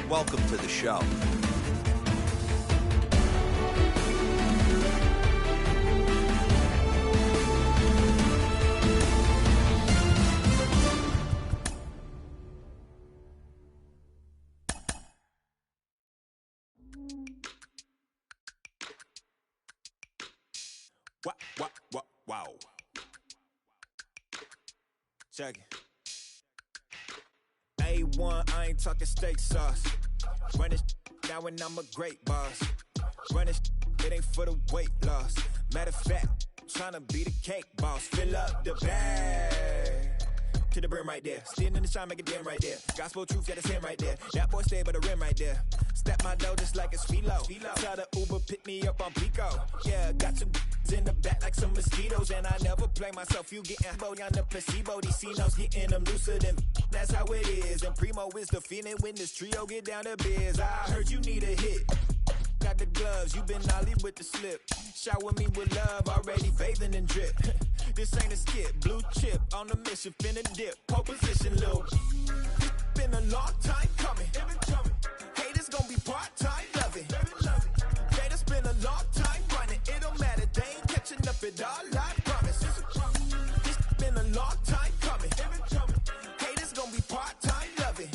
Welcome to the show. Wow. Check it. A1, I ain't talking steak sauce. Run this now and I'm a great boss. Run this, it ain't for the weight loss. Matter of fact, tryna be the cake boss. Fill up the bag to the brim right there. Standing in the shine, make it dim right there. Gospel truth, yeah, that's him right there. That boy stay by the rim right there. Step my dough just like it's philo. Tell the Uber, pick me up on Pico. Yeah, got two in the back like some mosquitoes. And I never play myself, you getting body on the placebo. These C-notes getting them looser than that's how it is. And Primo is the feeling when this trio get down to biz. I heard you need a hit. Got the gloves, you been ollie with the slip. Shower me with love, already bathing in drip. This ain't a skip, blue chip on the mission, finna dip. Pole position, little. Been a long time coming. Haters gon' be part-time, love it. Haters been a long time running. It don't matter, they ain't catching up at all, I promise. This been a long time coming. Haters gon' be part-time, love it.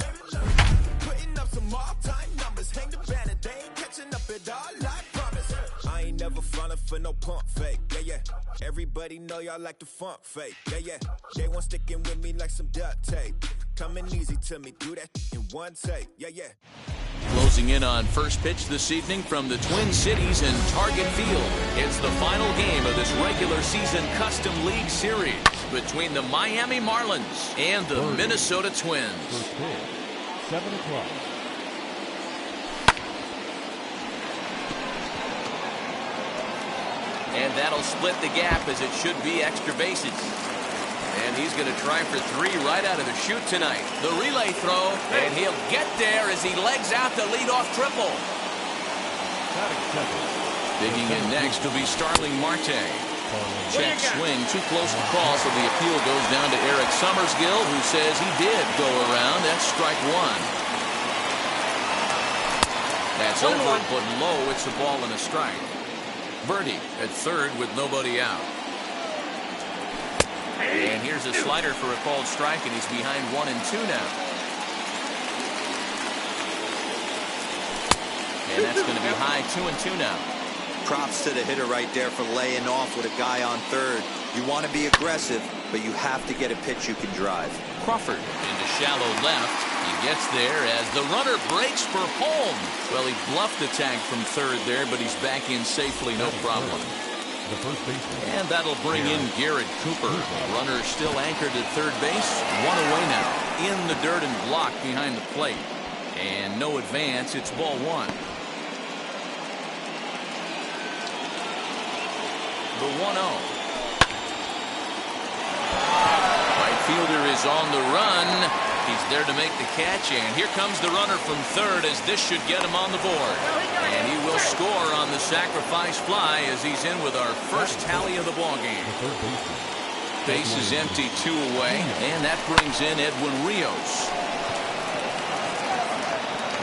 Putting up some all-time numbers. Hang the banner, they ain't catching up at all, I promise. I ain't never falling for no pump fake, yeah. Everybody know y'all like the funk fake, yeah. They want sticking with me like some duct tape. Coming easy to me, do that in one take, yeah. Closing in on first pitch this evening from the Twin Cities in Target Field. It's the final game of this regular season Custom League Series between the Miami Marlins and the Minnesota Twins. First pitch, 7 o'clock. And that'll split the gap as it should be extra bases. And he's going to try for 3 right out of the chute tonight. The relay throw, and he'll get there as he legs out the leadoff triple. Digging in next will be Starling Marte. Check swing, too close to call, so the appeal goes down to Eric Summersgill, who says he did go around. That's strike 1. That's over, but low. It's a ball and a strike. Birdie at third with nobody out. And here's a slider for a called strike, and he's behind 1-2 now. And that's going to be high 2-2 now. Props to the hitter right there for laying off with a guy on third. You want to be aggressive, but you have to get a pitch you can drive. Crawford into shallow left. He gets there as the runner breaks for home. Well, he bluffed the tag from third there, but he's back in safely, no problem. And that'll bring in Garrett Cooper. Runner still anchored at third base. 1 away now. In the dirt and blocked behind the plate. And no advance. It's ball 1. The 1-0. Right fielder is on the run. He's there to make the catch, and here comes the runner from third as this should get him on the board. And he will score on the sacrifice fly as he's in with our first tally of the ballgame. Base is empty, 2 away, and that brings in Edwin Rios.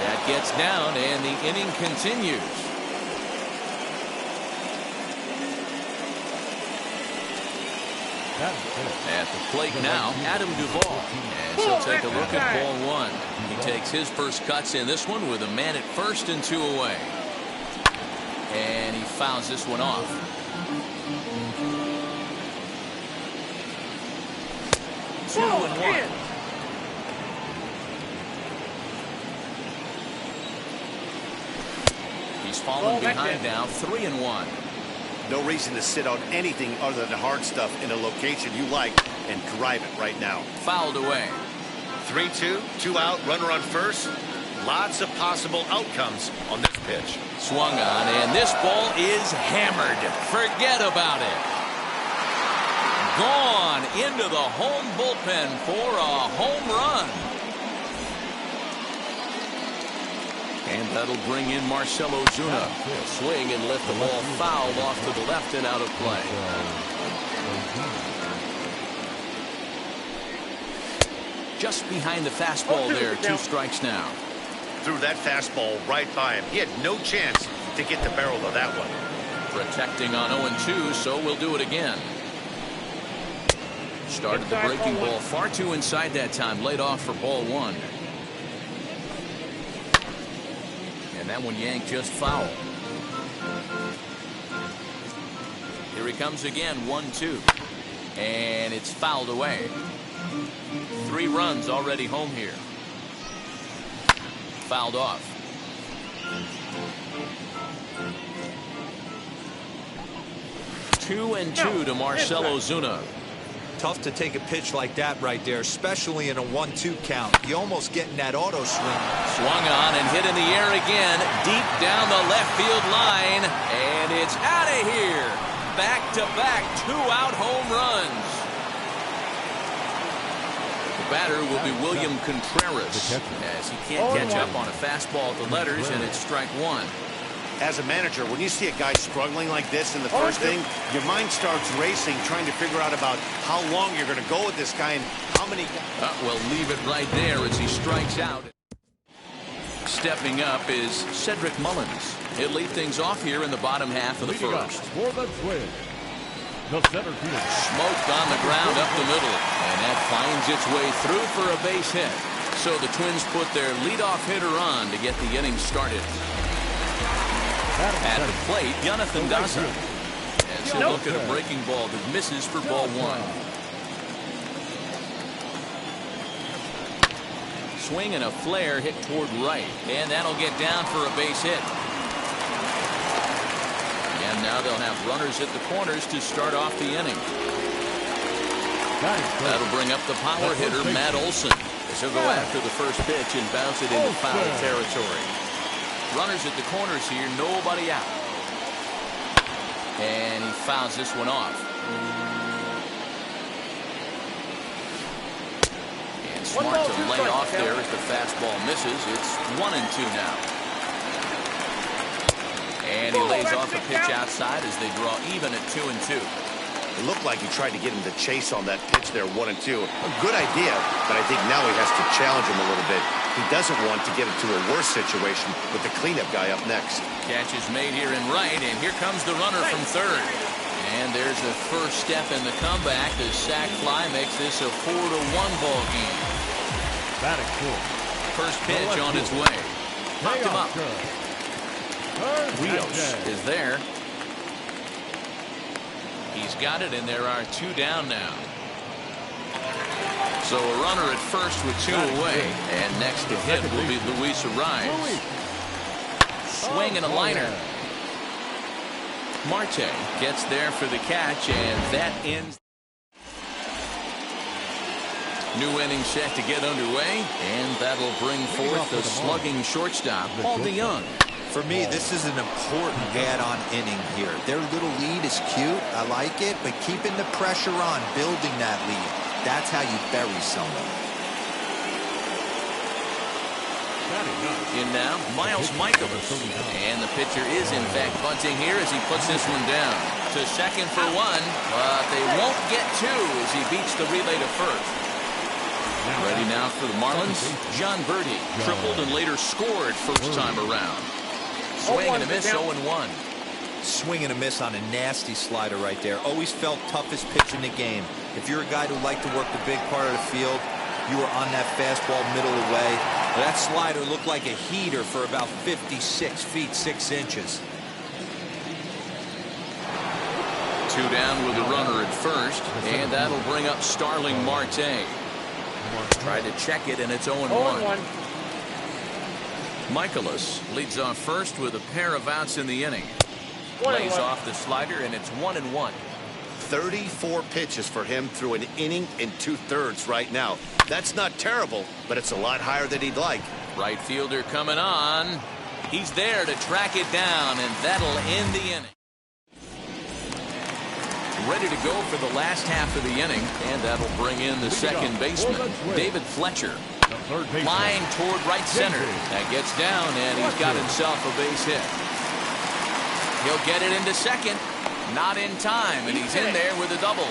That gets down, and the inning continues. At the plate now, Adam Duvall. And he'll take a look at ball 1. He takes his first cuts in this one with a man at first and 2 away. And he fouls this one off. Two and 1. He's fallen behind now, 3 and 1. No reason to sit on anything other than hard stuff in a location you like and drive it right now. Fouled away. 3-2, 2 out, runner on first. Lots of possible outcomes on this pitch. Swung on, and this ball is hammered. Forget about it. Gone into the home bullpen for a home run. And that'll bring in Marcell Ozuna. Swing and lift the ball fouled off to the left and out of play. Just behind the fastball there. 2 strikes now. threw that fastball right by him. He had no chance to get the barrel of that one. Protecting on 0-2, so we'll do it again. Started the breaking ball far too inside that time. Laid off for ball one. And that one yanked just foul. Here he comes again, 1-2. And it's fouled away. 3 runs already home here. Fouled off. Two and two to Marcell Ozuna. Tough to take a pitch like that right there, especially in a 1-2 count. You almost get in that auto swing. Swung on and hit in the air again, deep down the left field line, and it's out of here. Back-to-back 2-out home runs. The batter will be William Contreras, as he can't catch up on a fastball at the letters, and it's strike one. As a manager, when you see a guy struggling like this in the first inning, your mind starts racing, trying to figure out about how long you're going to go with this guy and how many. Well, leave it right there as he strikes out. Stepping up is Cedric Mullins. He'll lead things off here in the bottom half of the first. For the Twins, the center fielder. Smoked on the ground up the middle, and that finds its way through for a base hit. So the Twins put their leadoff hitter on to get the inning started. At the plate, Jonathan Daza. As he'll look at a breaking ball that misses for ball one. Swing and a flare hit toward right, and that'll get down for a base hit. And now they'll have runners at the corners to start off the inning. That'll bring up the power hitter, Matt Olson, as he'll go after the first pitch and bounce it into foul territory. Runners at the corners here, nobody out. And he fouls this one off. And smart to lay off there as the fastball misses. It's 1-2 now. And he lays off a pitch outside as they draw even at 2-2. It looked like he tried to get him to chase on that pitch there, 1-2. A good idea, but I think now he has to challenge him a little bit. He doesn't want to get into a worse situation with the cleanup guy up next. Catch is made here in right, and here comes the runner from third. And there's the first step in the comeback. The sac fly makes this a 4-1 ball game. Batting full. First pitch on its way. Popped him up. Rios is there. He's got it, and there are 2 down now. So a runner at first with 2 away, and next to hit will be Luis Arraez. Swing and a liner. Marte gets there for the catch, and that ends. New inning set to get underway, and that'll bring forth the slugging shortstop, Paul DeJong. For me, this is an important add-on inning here. Their little lead is cute. I like it, but keeping the pressure on, building that lead, that's how you bury someone. In now, Miles Michaelis. And the pitcher is, in fact, bunting here as he puts this one down. To second for 1, but they won't get 2 as he beats the relay to first. Ready now for the Marlins. John Birdie tripled and later scored first time around. Swing and a miss, 0-1. Swing and a miss on a nasty slider right there. Always felt toughest pitch in the game. If you're a guy who liked to work the big part of the field, you were on that fastball middle away. That slider looked like a heater for about 56 feet 6 inches. 2 down with a runner at first, and that'll bring up Starling Marte. Tried to check it, and it's 0-1. Michaelis leads off first with a pair of outs in the inning. Lays off the slider, and it's 1-1. 34 pitches for him through an inning and 2/3 right now. That's not terrible, but it's a lot higher than he'd like. Right fielder coming on. He's there to track it down, and that'll end the inning. Ready to go for the last half of the inning, and that'll bring in the second baseman, David Fletcher. Flying toward right center. That gets down, and he's got himself a base hit. He'll get it into second. Not in time, and he's in there with a double.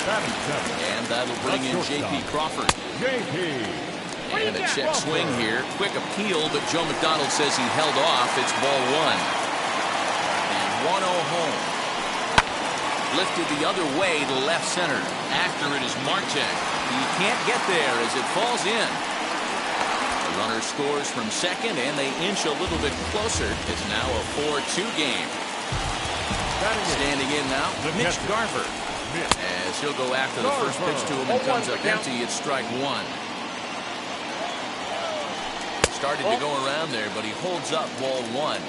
And that'll bring in J.P. Crawford. And a check swing here. Quick appeal, but Joe McDonald says he held off. It's ball one. And 1-0 home. Lifted the other way to left center. After it is Marte. He can't get there as it falls in. The runner scores from second, and they inch a little bit closer. It's now a 4-2 game. Standing in now, Mitch Garver. As he'll go after the first pitch to him and comes up empty. It's strike one. Started to go around there, but he holds up ball one.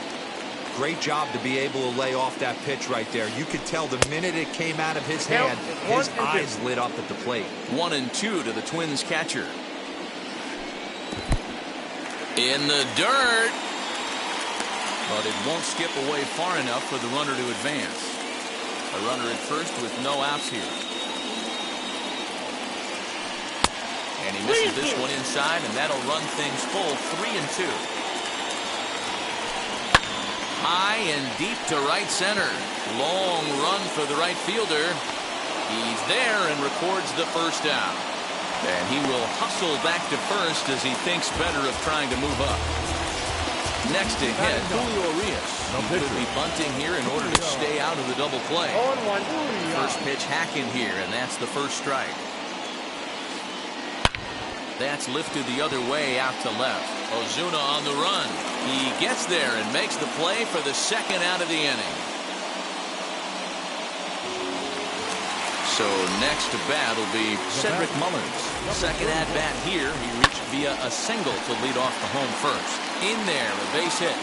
Great job to be able to lay off that pitch right there. You could tell the minute it came out of his hand, his eyes lit up at the plate. 1-2 to the Twins catcher. In the dirt. But it won't skip away far enough for the runner to advance. A runner at first with no outs here. And he misses this one inside, and that'll run things full. 3-2. High and deep to right center. Long run for the right fielder. He's there and records the first out. And he will hustle back to first as he thinks better of trying to move up. Next to hit, Julio Urias. He could be bunting here in order to stay out of the double play. First pitch hacking here, and that's the first strike. That's lifted the other way out to left. Ozuna on the run. He gets there and makes the play for the second out of the inning. So next to bat will be Cedric Mullins. Second at bat here. He reached via a single to lead off the home first. In there, a base hit.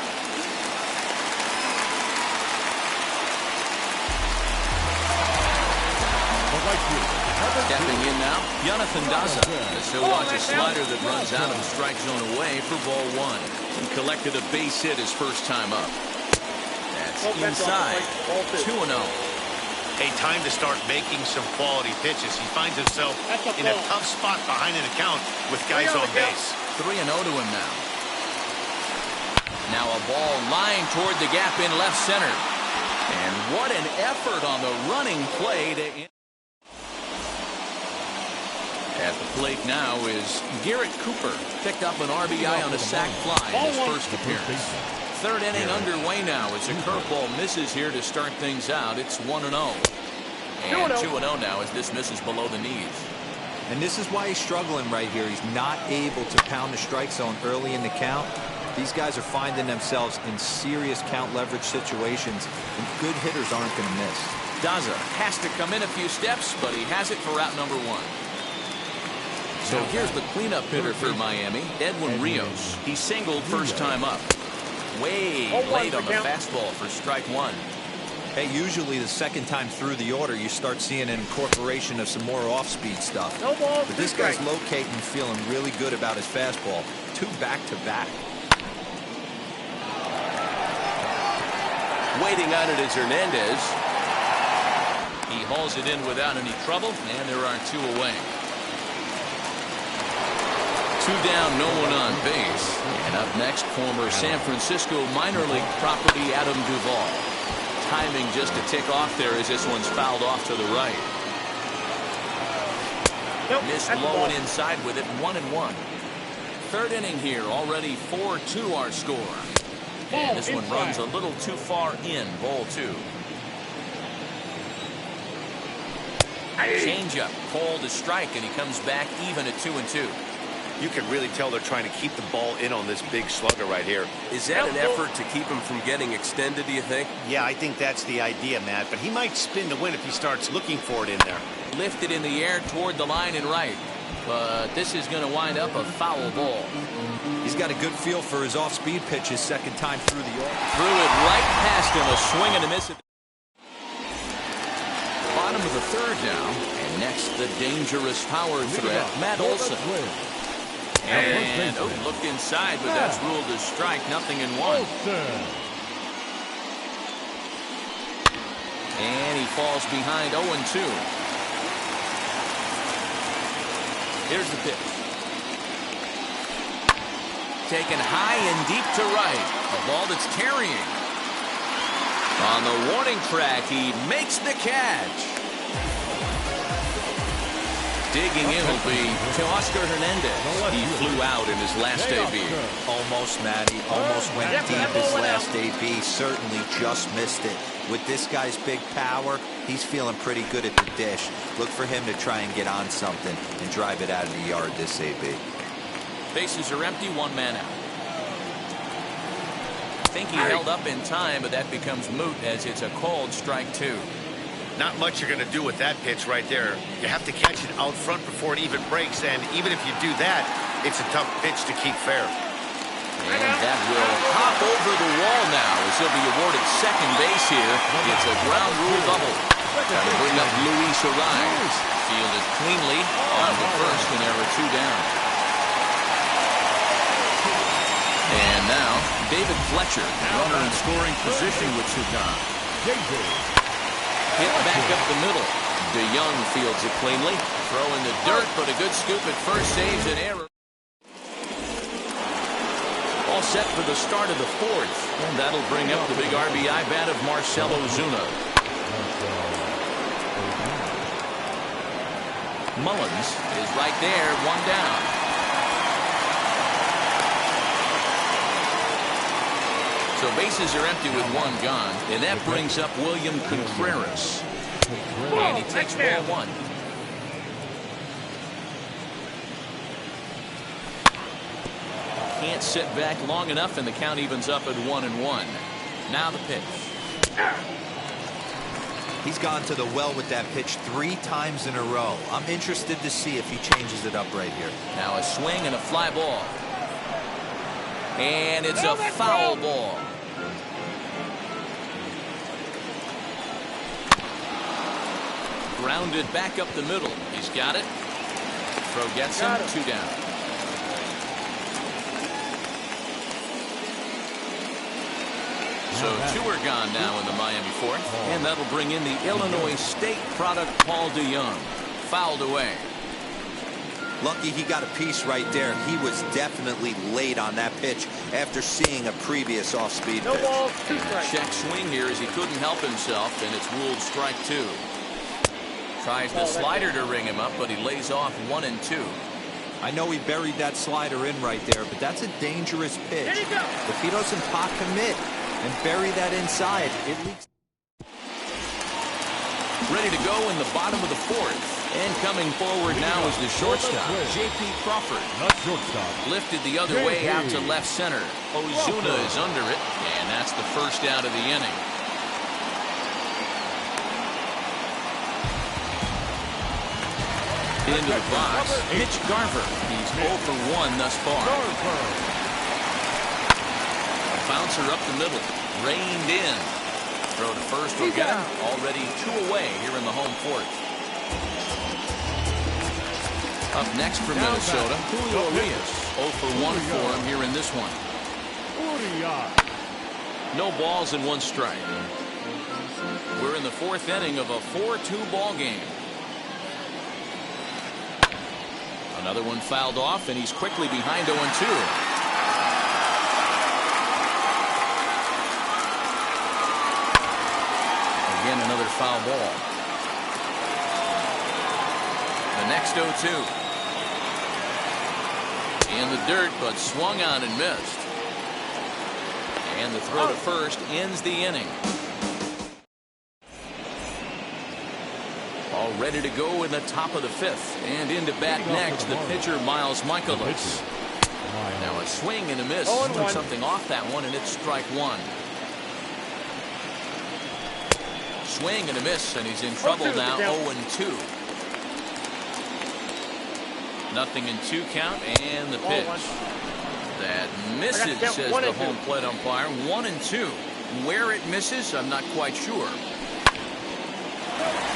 Stepping in now, Jonathan Daza. As he'll watch a slider that runs out of the strike zone away for ball one. He collected a base hit his first time up. That's inside. 2-0. A time to start making some quality pitches. He finds himself in a tough spot behind an account with guys on base. 3-0 to him now. Now a ball lined toward the gap in left center. And what an effort on the running play to end. At the plate now is Garrett Cooper. Picked up an RBI on a sac fly in his first appearance. Third inning underway now. It's a curveball misses here to start things out. It's 1-0. And 2-0 now as this misses below the knees. And this is why he's struggling right here. He's not able to pound the strike zone early in the count. These guys are finding themselves in serious count leverage situations, and good hitters aren't going to miss. Daza has to come in a few steps, but he has it for out number one. So here's the cleanup hitter for Miami, Edwin Rios. He singled first time up. Way late on the fastball for strike one. Hey, usually the second time through the order, you start seeing an incorporation of some more off-speed stuff. But this guy's locating and feeling really good about his fastball. 2 back-to-back. Waiting on it is Hernandez. He hauls it in without any trouble, and there are 2 away. 2 down, no one on base. And up next, former San Francisco minor league property Adam Duvall. Timing just a tick off there as this one's fouled off to the right. Missed low and inside with it, 1-1. Third inning here, already 4-2 our score. And this one runs a little too far in, ball 2. Changeup, called a strike, and he comes back even at 2-2. You can really tell they're trying to keep the ball in on this big slugger right here. Is that an effort to keep him from getting extended, do you think? Yeah, I think that's the idea, Matt. But he might spin to win if he starts looking for it in there. Lifted in the air toward the line and right. But this is going to wind up a foul ball. He's got a good feel for his off-speed pitches second time through the order. Threw it right past him, a swing and a miss. Bottom of the third down. And next, the dangerous power threat, Matt Olson. And looked inside, but that's ruled a strike, 0-1. And he falls behind 0-2. Here's the pitch. Taken high and deep to right. A ball that's carrying. On the warning track, he makes the catch. digging in will be Teoscar Hernandez. He flew out in his last AB. Almost, Matty. Almost went deep his last AB. Certainly just missed it. With this guy's big power, he's feeling pretty good at the dish. Look for him to try and get on something and drive it out of the yard this AB. Bases are empty, one man out. I think he held up in time, but that becomes moot as it's a called strike 2. Not much you're going to do with that pitch right there. You have to catch it out front before it even breaks, and even if you do that, it's a tough pitch to keep fair. And that will hop over the wall now as he'll be awarded second base here. It's a ground rule double. Trying to bring up Luis Ariz. Fielded cleanly on the first, and there are 2 down. And now, David Fletcher, runner in scoring position with 2 gone. Hit back up the middle. DeYoung fields it cleanly. Throw in the dirt, but a good scoop at first saves an error. All set for the start of the 4th. And that'll bring up the big RBI bat of Marcell Ozuna. Mullins is right there, 1 down. So bases are empty with 1 gone, and that brings up William Contreras. And he takes ball 1. Can't sit back long enough, and the count evens up at 1-1. Now the pitch. He's gone to the well with that pitch 3 times in a row. I'm interested to see if he changes it up right here. Now a swing and a fly ball. And it's a foul ball. Grounded back up the middle. He's got it. Throw gets him. 2 down. So 2 are gone now in the Miami 4th. And that'll bring in the Illinois State product, Paul DeYoung. Fouled away. Lucky he got a piece right there. He was definitely late on that pitch after seeing a previous off-speed pitch. And a check swing here as he couldn't help himself, and it's ruled strike 2. Tries the slider to ring him up, but he lays off 1 and 2. I know he buried that slider in right there, but that's a dangerous pitch. If he doesn't pot commit and bury that inside, it leaks. Ready to go in the bottom of the 4th. And coming forward now is the shortstop, J.P. Crawford. Lifted the other way out to left center. Ozuna is under it, and that's the first out of the inning. Into the box, Mitch Garver. He's 0 for 1 thus far. A bouncer up the middle, reined in. Throw to first will get him. Already 2 away here in the home 4th. Up next for Minnesota, Julio Urias. 0 for 1 for him here in this one. No balls and 1 strike. We're in the 4th inning of a 4-2 ball game. Another one fouled off, and he's quickly behind 0-2. Again, another foul ball. The next 0-2. In the dirt, but swung on and missed. And the throw to first ends the inning. All ready to go in the top of the 5th. And into bat next, the pitcher, Miles Mikolas. Now a swing and a miss. Took something off that one, and it's strike 1. Swing and a miss, and he's in trouble now, 0-2. Nothing in 2 count, and the pitch. That misses, says the home plate umpire. 1-2. Where it misses, I'm not quite sure.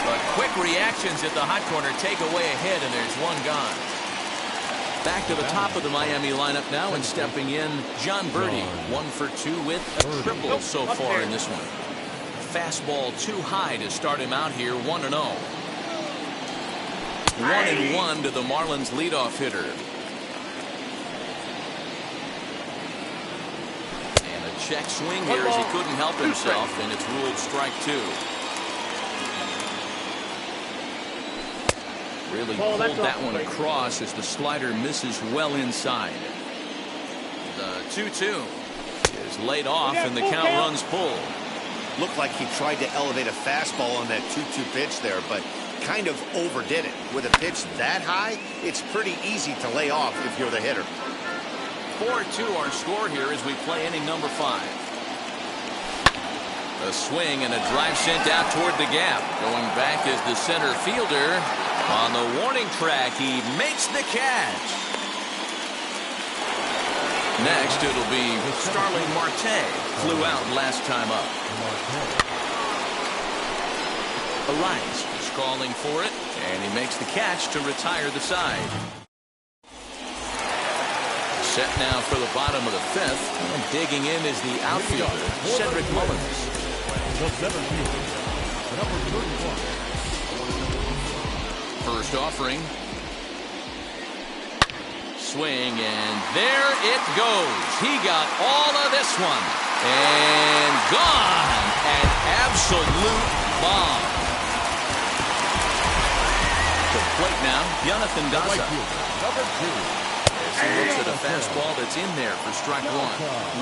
But quick reactions at the hot corner take away a hit, and there's 1 gone. Back to the top of the Miami lineup now, and stepping in, John Birdie. 1 for 2 with a triple so far in this one. Fastball too high to start him out here, 1-0. 1-1 to the Marlins leadoff hitter. And a check swing here as he couldn't help himself, and it's ruled strike 2. Really pulled that one across as the slider misses well inside. The 2-2 is laid off and the count runs full. Looked like he tried to elevate a fastball on that 2-2 pitch there, but kind of overdid it. With a pitch that high, it's pretty easy to lay off if you're the hitter. 4-2 our score here as we play inning number 5. A swing and a drive sent out toward the gap. Going back is the center fielder. On the warning track, he makes the catch. Next, it'll be Starling Marte. Flew out last time up. Arias is calling for it, and he makes the catch to retire the side. Set now for the bottom of the 5th, and digging in is the outfielder, Cedric Mullins. The center fielder, number 31. First offering. Swing, and there it goes. He got all of this one. And gone. An absolute bomb. To plate now, Jonathan Daza. Number 2. As he looks at a fastball that's in there for strike 1.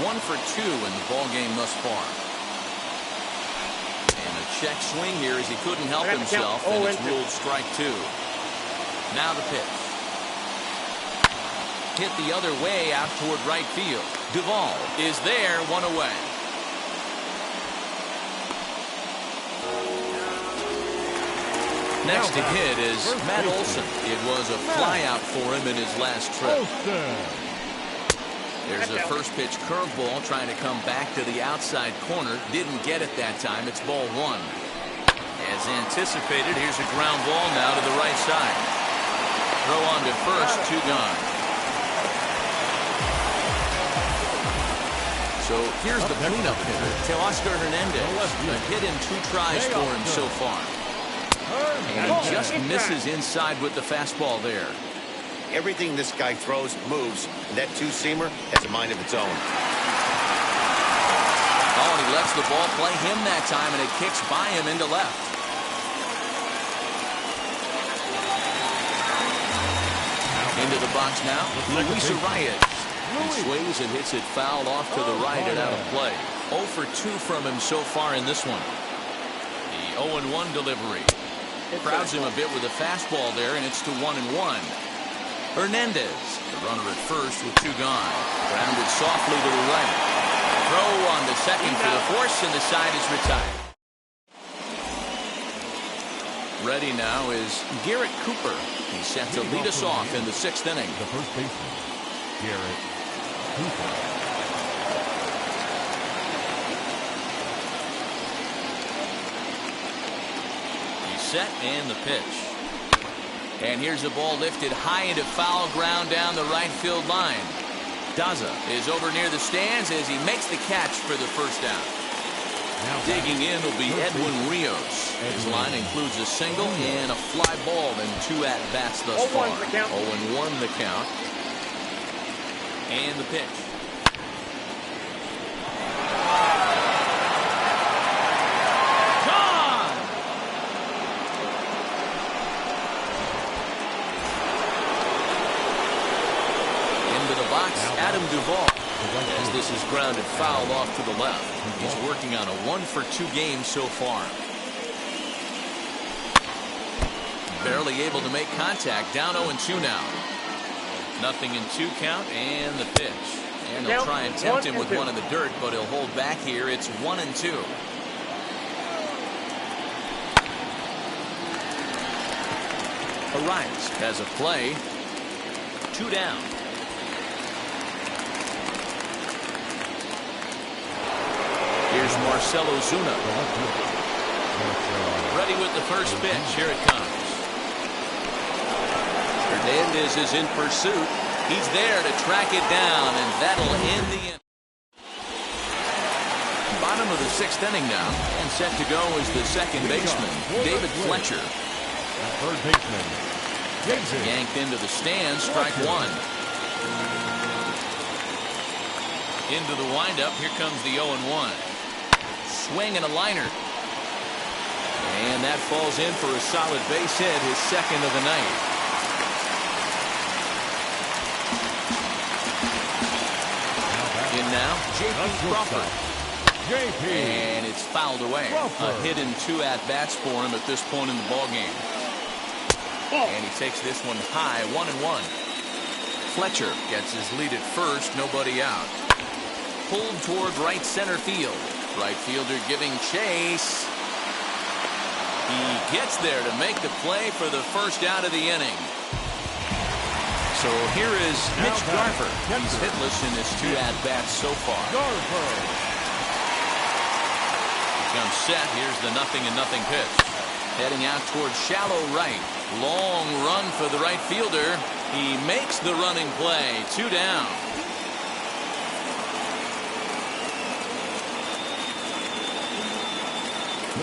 1 for 2 in the ball game thus far. And a check swing here as he couldn't help himself, and it's ruled strike 2. Now the pitch. Hit the other way out toward right field. Duvall is there, 1 away. Next to hit is Matt Olson. It was a flyout for him in his last trip. There's a first pitch curveball trying to come back to the outside corner. Didn't get it that time. It's ball 1. As anticipated, here's a ground ball now to the right side. Throw on to first, 2 gone. So here's the cleanup hitter, Teoscar Hernandez. A hit in 2 tries for him so far. And he just misses inside with the fastball there. Everything this guy throws moves, and that 2-seamer has a mind of its own. Oh, and he lets the ball play him that time, and it kicks by him into left. Into the box now, Luis Arias. He swings and hits it foul off to the right and out of play. 0 for 2 from him so far in this one. The 0-1 delivery. Crowds him a bit with a fastball there, and it's to 1-1. Hernandez, the runner at first with 2 gone. Grounded softly to the right. Throw on the second for the force, and the side is retired. Ready now is Garrett Cooper. He's set to lead us off in the 6th inning. The first baseman, Garrett Cooper. Set and the pitch. And here's a ball lifted high into foul ground down the right field line. Daza is over near the stands as he makes the catch for the first out. Digging in will be Edwin Rios. His line includes a single and a fly ball and 2 at-bats thus far. 0-1 the count. And the pitch. Adam Duvall, as this is grounded foul off to the left. He's working on a 1 for 2 game so far. Barely able to make contact. Down 0-2 now. 0-2 count and the pitch. And he'll try and tempt him with 1 in the dirt, but he'll hold back here. It's 1-2. Arias has a play. 2 down. Here's Marcell Ozuna. Ready with the first pitch. Here it comes. Hernandez is in pursuit. He's there to track it down, and that'll end the inning. Bottom of the 6th inning now, and set to go is the second baseman, David Fletcher. Third baseman, Jason. Yanked into the stands, strike 1. Into the windup, here comes the 0-1. Swing and a liner. And that falls in for a solid base hit, his second of the night. In now, J.P. Crawford. And it's fouled away. A hit and 2 at-bats for him at this point in the ballgame. And he takes this one high, 1-1. Fletcher gets his lead at first, nobody out. Pulled toward right center field. Right fielder giving chase. He gets there to make the play for the first out of the inning. So here is Mitch Garver. He's hitless in his 2 at-bats so far. Comes set. Here's the 0-0 pitch. Heading out towards shallow right. Long run for the right fielder. He makes the running play. 2 down.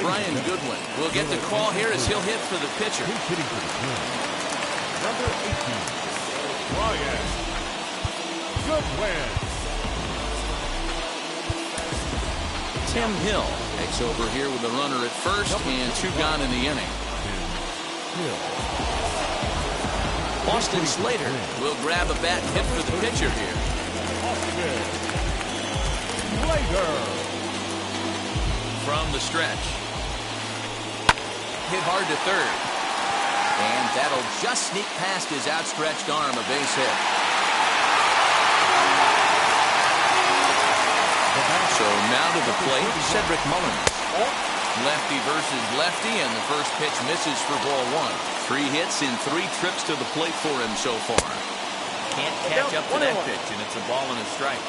Brian Goodwin will get the call here as he'll hit for the pitcher. Number 18, Brian Goodwin. Tim Hill takes over here with a runner at first and 2 gone in the inning. Austin Slater will grab a bat and hit for the pitcher here. Austin Slater. From the stretch. Hit hard to third. And that'll just sneak past his outstretched arm, a base hit. So now to the plate, Cedric Mullins. Lefty versus lefty, and the first pitch misses for ball 1. 3 hits in 3 trips to the plate for him so far. Can't catch up to that pitch, and it's a ball and a strike.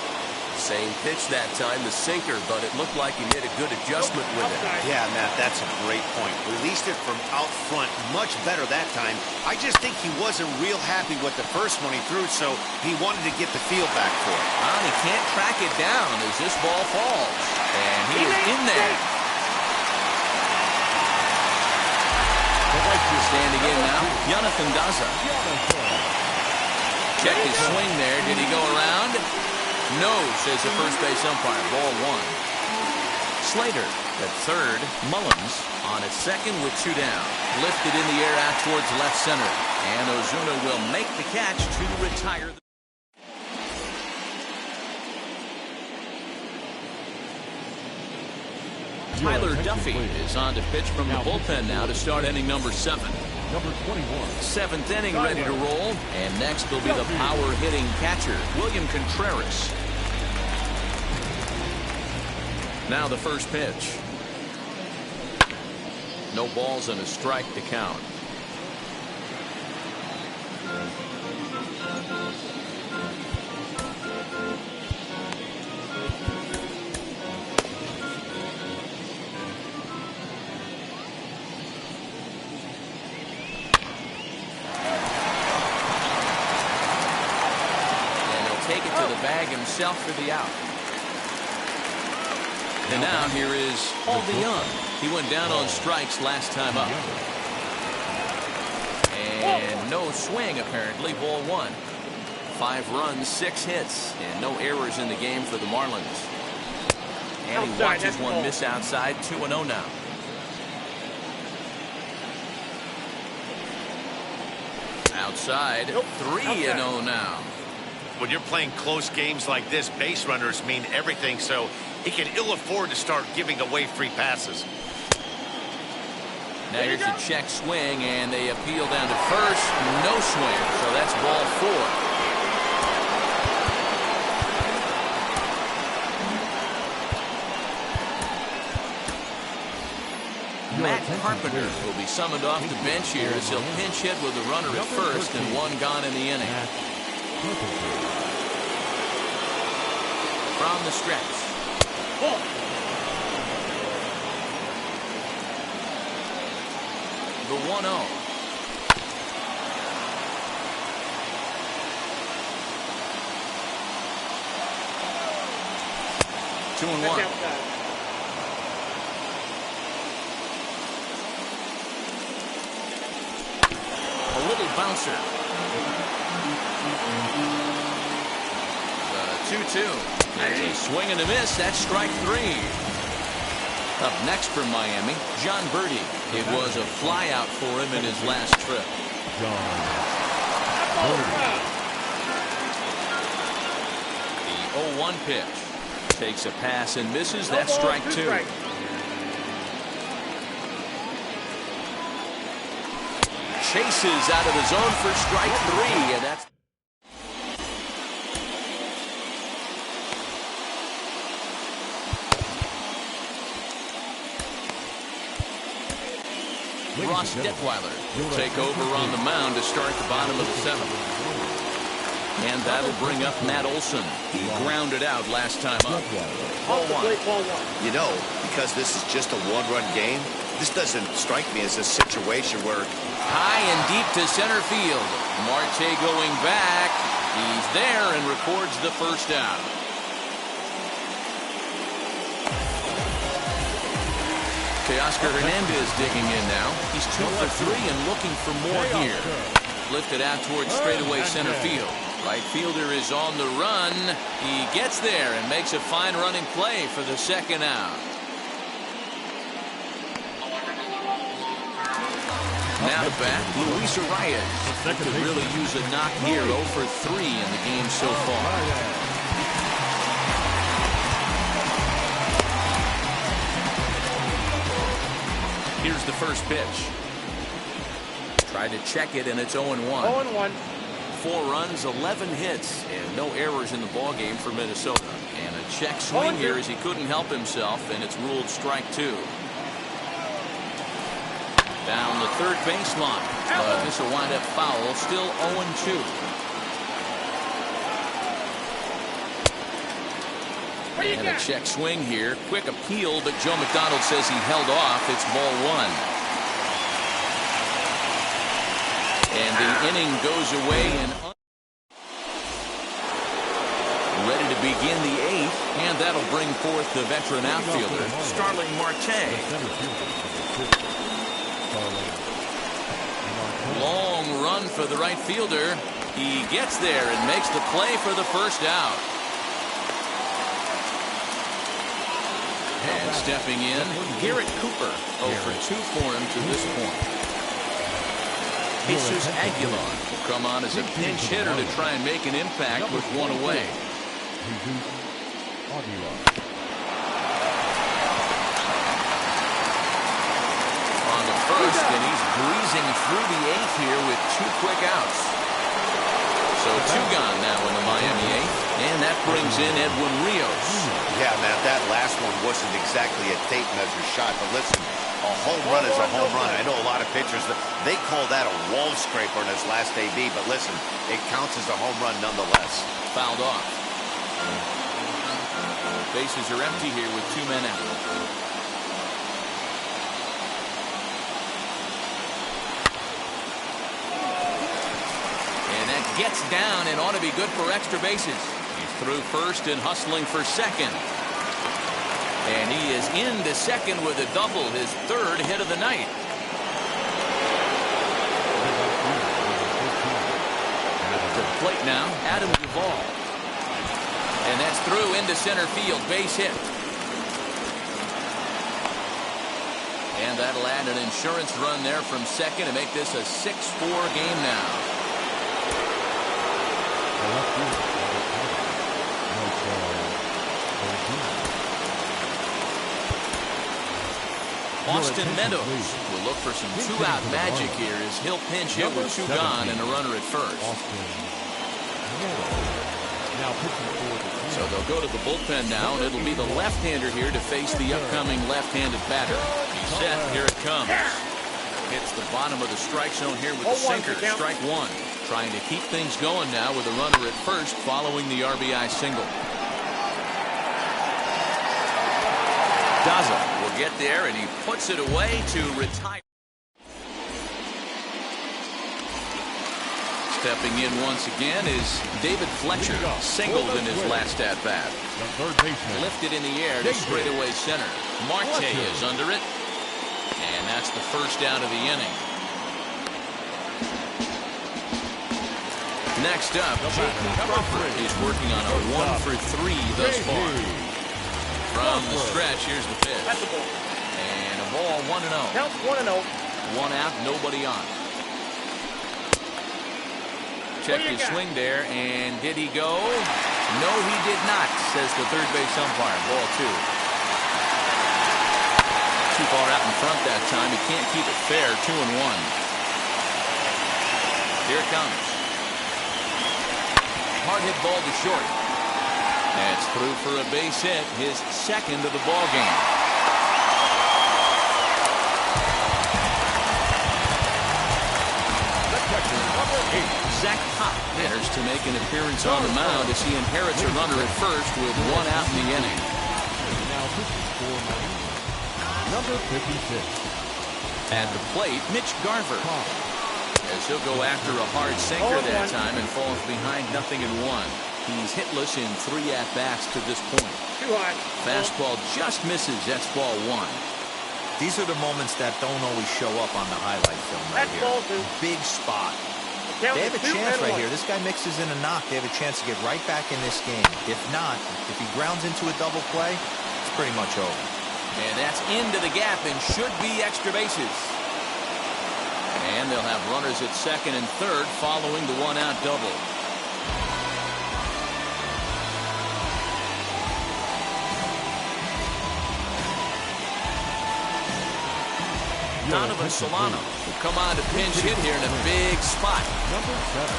Same pitch that time, the sinker, but it looked like he made a good adjustment with it. Yeah, Matt, that's a great point. Released it from out front much better that time. I just think he wasn't real happy with the first one he threw, so he wanted to get the feel back for it. He can't track it down as this ball falls. And he is in there. Standing in now, Jonathan Daza. Check his swing there. Did he go around? No, says the first base umpire. Ball 1. Slater at third. Mullins on at second with 2 down. Lifted in the air out towards left center. And Ozuna will make the catch to retire. Tyler Duffy is on to pitch from the bullpen now to start inning number 7. Number 21. 7th inning ready to roll. And next will be the power-hitting catcher, William Contreras. Now the first pitch. No balls and a strike to count. Take it to the bag himself for the out. And now here is Paul DeYoung. He went down on strikes last time up. And no swing apparently. Ball 1. 5 runs, 6 hits, and no errors in the game for the Marlins. And he watches one miss outside. 2-0 now. Outside, 3-0 now. When you're playing close games like this, base runners mean everything, so he can ill afford to start giving away free passes. Now here's a check swing, and they appeal down to first. No swing, so that's ball 4. Matt Carpenter will be summoned off the bench here as he'll pinch hit with a runner at first and 1 gone in the inning. From the stretch. The 1-0. Two and 1. A little bouncer. The 2-2. That's a swing and a miss. That's strike 3. Up next from Miami, John Birdie. It was a flyout for him in his last trip. The 0-1 pitch. Takes a pass and misses. That's strike 2. Chases out of the zone for strike 3, and that's Ross Detweiler will take over on the mound to start the bottom of the 7th. And that'll bring up Matt Olson. He grounded out last time up. 0-1. You know, because this is just a one-run game, this doesn't strike me as a situation where... High and deep to center field. Marte going back. He's there and records the first out. Teoscar Hernandez digging in now. He's 2 for 3 and looking for more here. Lifted out towards straightaway center field. Right fielder is on the run. He gets there and makes a fine running play for the second out. Now to bat, Luis Arias. Could really use a knock here. 0 for 3 in the game so far. Here's the first pitch. Tried to check it, and it's 0-1. 0-1. 4 runs, 11 hits, and no errors in the ballgame for Minnesota. And a check swing here as he couldn't help himself, and it's ruled strike 2. Down the third baseline, but this will wind up foul. Still 0-2. And a check swing here. Quick appeal, but Joe McDonald says he held off. It's ball 1. And the inning goes away and ready to begin the 8th. And that'll bring forth the veteran outfielder, Starling Marte. Long run for the right fielder. He gets there and makes the play for the first out. And stepping in, Garrett Cooper. 0 for 2 for him to this point. Jesus Aguilar will come on as a pinch hitter to try and make an impact with 1 away. On the first, and he's breezing through the 8th here with 2 quick outs. So 2 gone now in the Miami 8th, and that brings in Edwin Rios. Yeah, Matt, that last one wasn't exactly a tape measure shot, but listen, a home run is a home run. I know a lot of pitchers, they call that a wall scraper in his last AB, but listen, it counts as a home run nonetheless. Fouled off. Bases are empty here with 2 men out. And that gets down and ought to be good for extra bases. He's through first and hustling for second. And he is into second with a double, his 3rd hit of the night. To the plate now, Adam Duvall. And that's through into center field, base hit. And that'll add an insurance run there from second to make this a 6-4 game now. Austin Meadows will look for some 2-out magic here as he'll pinch hit with 2 gone and a runner at first. So they'll go to the bullpen now, and it'll be the left-hander here to face the upcoming left-handed batter. He's set. Here it comes. Hits the bottom of the strike zone here with the sinker. Strike 1. Trying to keep things going now with a runner at first following the RBI single. Daza will get there, and he puts it away to retire. Stepping in once again is David Fletcher. Singled in his last at-bat. Lifted in the air to straightaway center. Marte is under it. And that's the first out of the inning. Next up, Jacob Crawford is working on a 1 for 3 thus far. From the stretch, here's the pitch. And a ball 1-0. Count 1-0. One out, nobody on. Check his swing there, and did he go? No, he did not, says the third base umpire. Ball 2. Too far out in front that time. He can't keep it fair. 2-1. Here it comes. Hard hit ball to short. That's through for a base hit, his second of the ball game. Zach Pop enters to make an appearance on the mound as he inherits a runner at first with one out in the inning. Now pitches for Miami, number 56. At the plate, Mitch Garver. As he'll go after a hard sinker that time and falls behind 0-1. He's hitless in 3 at-bats to this point. Too high. Fastball just misses. That's ball 1. These are the moments that don't always show up on the highlight film right That's here. ball 2. Big spot. Count They have a 2 chance and right 1. here. This guy mixes in a knock. They have a chance to get right back in this game. If not, if he grounds into a double play, it's pretty much over. And that's into the gap and should be extra bases. And they'll have runners at second and third following the one-out double. Donovan Solano will come on to pinch hit here in a big spot. Number 7.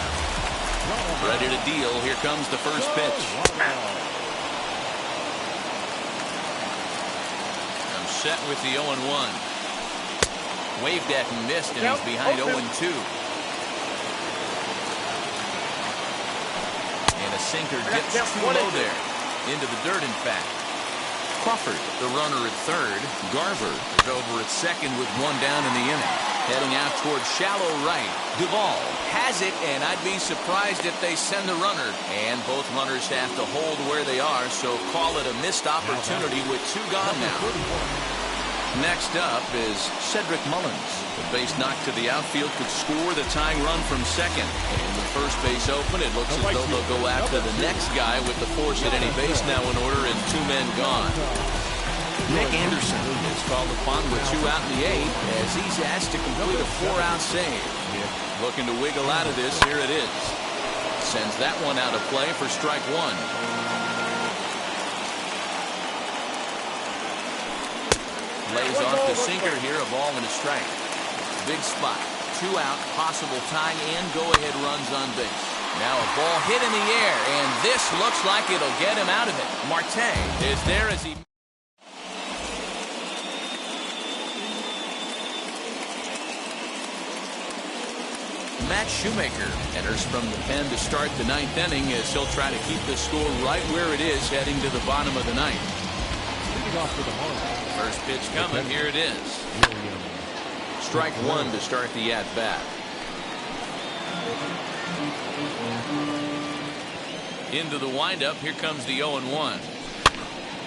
Ready to deal. Here comes the first pitch. I'm set with the 0-1. Waved at and missed, and he's behind 0-2. And a sinker dips too low there. Into the dirt, in fact. Crawford, the runner at third. Garver is over at second with one down in the inning. Heading out towards shallow right. Duvall has it, and I'd be surprised if they send the runner. And both runners have to hold where they are, so call it a missed opportunity with 2 gone now. Next up is Cedric Mullins. The base knock to the outfield could score the tying run from second. And with first base open, it looks as though they'll go after the next guy with the force at any base now in order and 2 men gone. Nick Anderson is called upon with 2 out in the 8th as he's asked to complete a 4-out save. Looking to wiggle out of this, here it is. Sends that one out of play for strike 1. Lays off the sinker here, a ball and a strike. Big spot. 2 out, possible tying and go-ahead runs on base. Now a ball hit in the air, and this looks like it'll get him out of it. Marte is there as he... Matt Shoemaker enters from the pen to start the 9th inning as he'll try to keep the score right where it is heading to the bottom of the 9th. Off to the Marlins. First pitch coming. Here it is. Strike 1 to start the at-bat. Into the windup. Here comes the 0-1.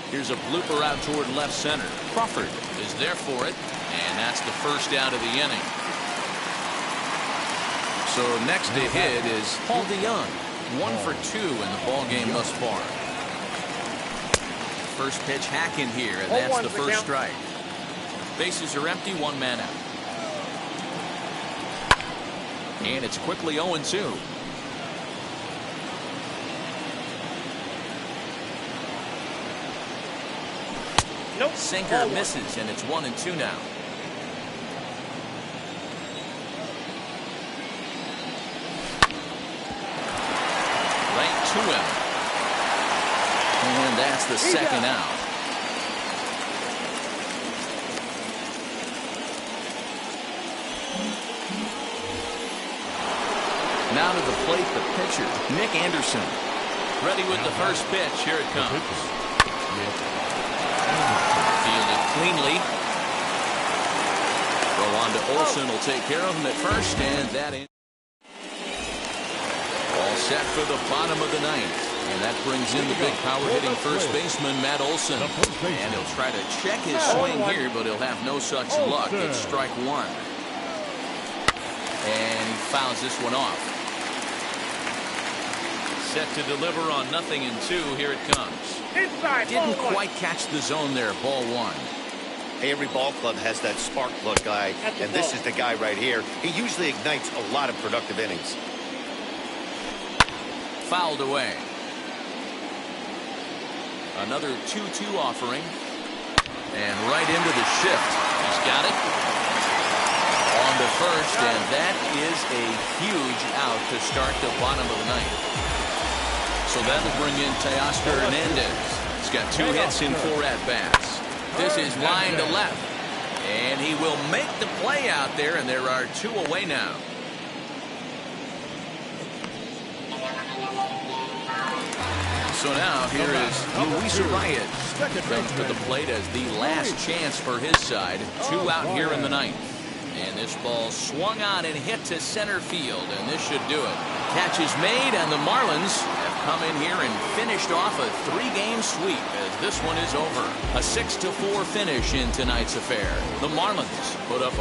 Here's a blooper out toward left center. Crawford is there for it, and that's the first out of the inning. So next to hit is Paul DeYoung. 1 for 2 in the ball game thus far. First pitch hacking here, and that's the first strike. Bases are empty, 1 man out. And it's quickly 0-2. Nope. Sinker misses, and it's 1-2 now. Right to him. And that's the second out. Now to the plate, the pitcher, Nick Anderson. Ready with the first pitch. Here it comes. Fielded cleanly. Throw on to Olsen will take care of him at first, and that in. All set for the bottom of the 9th. And that brings in the big power-hitting first baseman, Matt Olson. And he'll try to check his swing here, but he'll have no such luck. It's strike 1. And he fouls this one off. Set to deliver on 0-2. Here it comes. Inside. Didn't quite catch the zone there. Ball 1. Hey, every ball club has that spark plug guy, and this is the guy right here. He usually ignites a lot of productive innings. Fouled away. Another 2-2 offering. And right into the shift. He's got it. On to first, and that is a huge out to start the bottom of the ninth. So that'll bring in Teoscar Hernandez. He's got 2 hits in 4 at-bats. This is line to left. And he will make the play out there, and there are 2 away now. So now here is Luis Arias. Comes to the plate as the last chance for his side. 2 out here in the ninth. And this ball swung on and hit to center field, and this should do it. Catch is made, and the Marlins have come in here and finished off a 3-game sweep as this one is over. A 6-4 finish in tonight's affair. The Marlins put up a